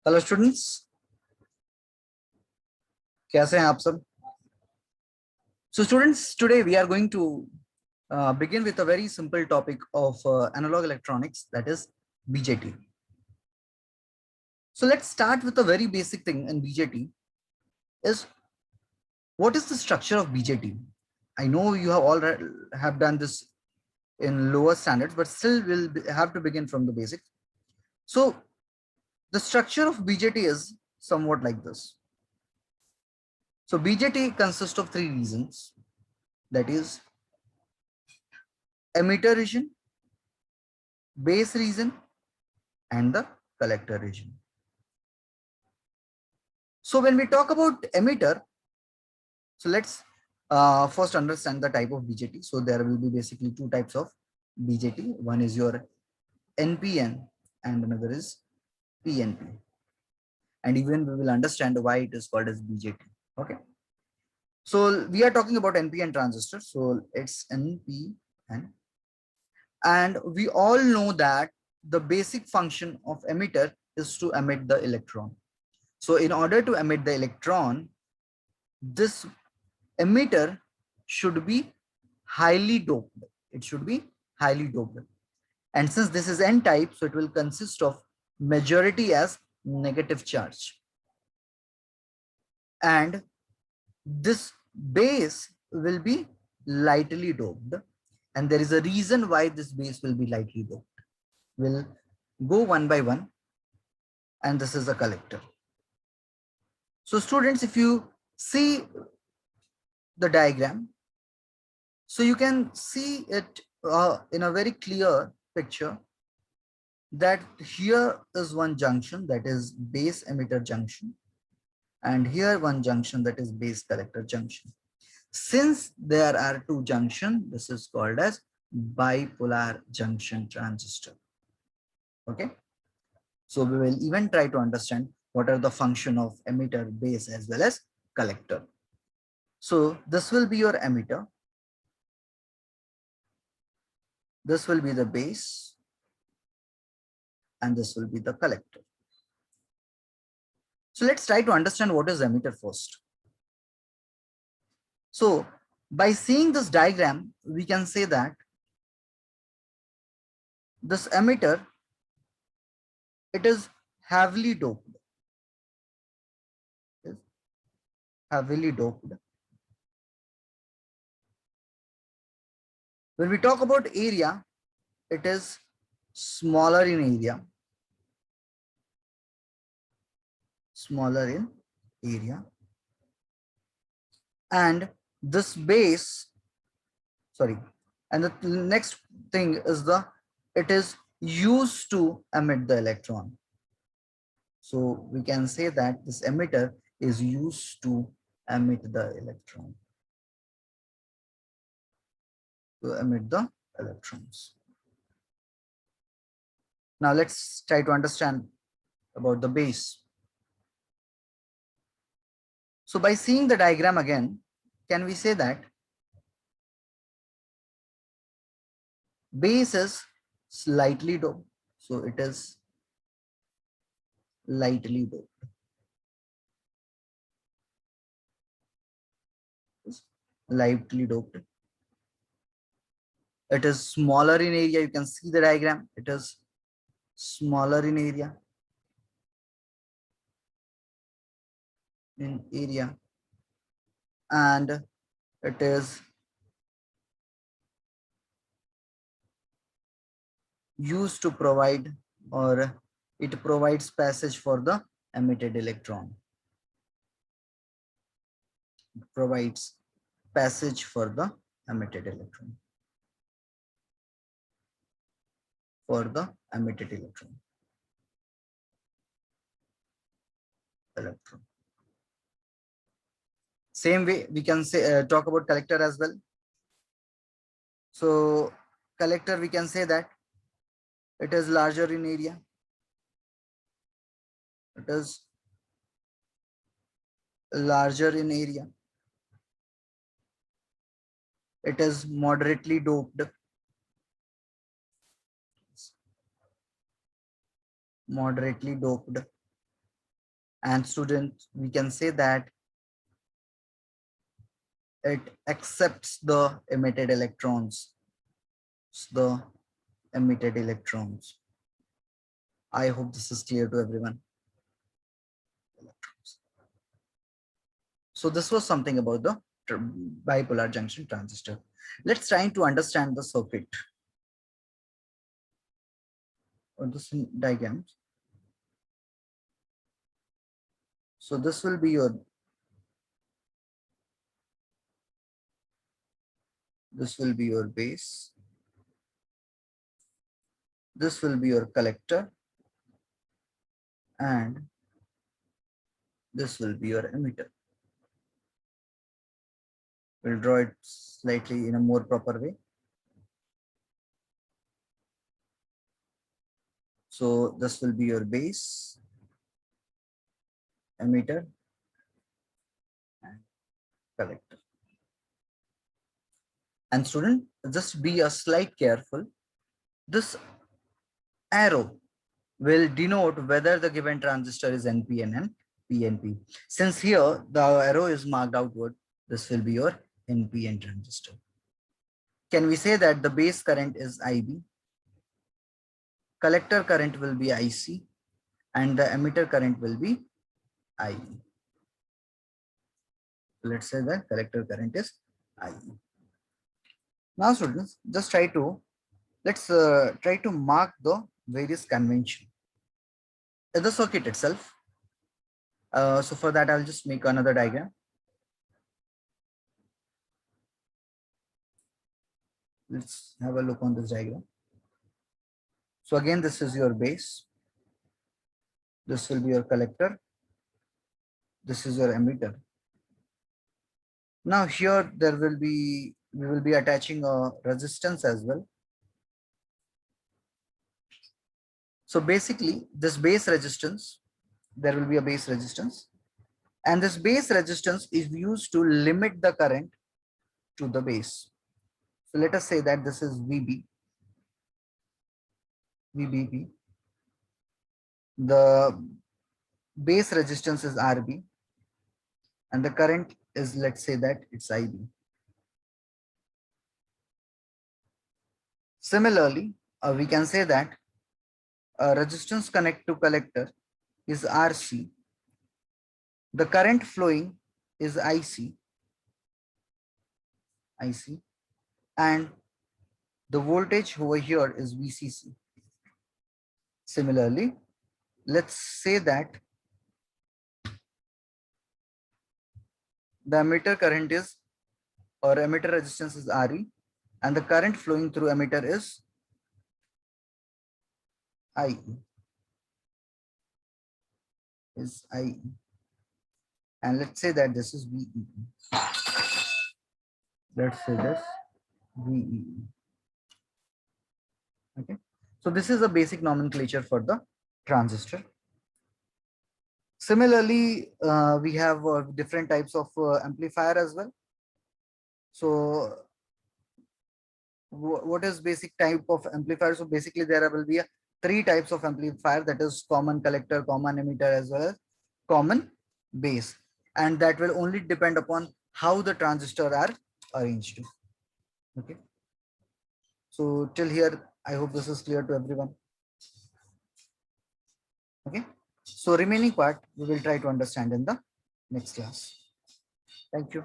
Hello students, कैसे हैं आप सब? So students, today we are going to begin with a very simple topic of analog electronics, that is BJT. So let's start with a very basic thing in BJT is what is the structure of BJT? I know you have already have done this in lower standards, but still we'll have to begin from the basics. So the structure of BJT is somewhat like this. So BJT consists of three regions, that is emitter region, base region, and the collector region. So when we talk about emitter, so let's first understand the type of BJT. So there will be basically two types of BJT. One is your NPN and another is PNP. And even we will understand why it is called as BJT. Okay. So we are talking about NPN transistor. So it's NPN. And we all know that the basic function of emitter is to emit the electron. So in order to emit the electron, this emitter should be highly doped. It should be highly doped. And since this is N type, so it will consist of majority as negative charge. And this base will be lightly doped. And there is a reason why this base will be lightly doped. We'll go one by one. And this is a collector. So students, if you see the diagram, so you can see it in a very clear picture that here is one junction, that is base emitter junction, and here one junction, that is base collector junction. Since there are two junctions, this is called as bipolar junction transistor. Okay, so we will even try to understand what are the function of emitter, base as well as collector. So this will be your emitter, this will be the base, and this will be the collector. So let's try to understand what is emitter first. So by seeing this diagram, we can say that this emitter, it is heavily doped. Heavily doped. When we talk about area, it is smaller in area. Smaller in area. And this base, sorry, and the next thing is it is used to emit the electron. So we can say that this emitter is used to emit the electron. To emit the electrons. Now let's try to understand about the base. So by seeing the diagram again, can we say that base is slightly doped? So it is lightly doped. Lightly doped. It is smaller in area. You can see the diagram. It is smaller in area. And it is used to provide, or it provides passage for the emitted electron. It provides passage for the emitted electron. For the emitted electron. Same way we can say talk about collector as well. So collector, we can say that it is larger in area. It is larger in area. It is moderately doped. Moderately doped. And student, we can say that it accepts the emitted electrons. The emitted electrons. I hope this is clear to everyone. So this was something about the bipolar junction transistor. Let's try to understand the circuit or this diagram. So this will be your base. This will be your collector, and this will be your emitter. We'll draw it slightly in a more proper way. So this will be your base, emitter, and collector. And student, just be a slight careful. This arrow will denote whether the given transistor is NPN and PNP. Since here the arrow is marked outward, this will be your NPN transistor. Can we say that the base current is IB, collector current will be IC, and the emitter current will be IE. Let's say the collector current is IE. Now students, just let's try to mark the various convention in the circuit itself. So for that, I'll just make another diagram. Let's have a look on this diagram. So again, this is your base. This will be your collector. This is your emitter. Now here we will be attaching a resistance as well. So basically this base resistance, there will be a base resistance, and this base resistance is used to limit the current to the base. So let us say that this is VB, VBB. The base resistance is RB, and the current is, let's say that it's IB. Similarly, we can say that resistance connect to collector is RC. The current flowing is IC, and the voltage over here is VCC. Similarly, let's say that the emitter current is, or emitter resistance is RE, and the current flowing through emitter is IE. And let's say that this is VEE. Let's say this VEE. Okay, so this is a basic nomenclature for the transistor. Similarly, we have different types of amplifier as well. So what is basic type of amplifier? So basically there will be three types of amplifier, that is common collector, common emitter, as well as common base, and that will only depend upon how the transistor are arranged. Okay, so till here I hope this is clear to everyone. Okay, so remaining part we will try to understand in the next class. Thank you.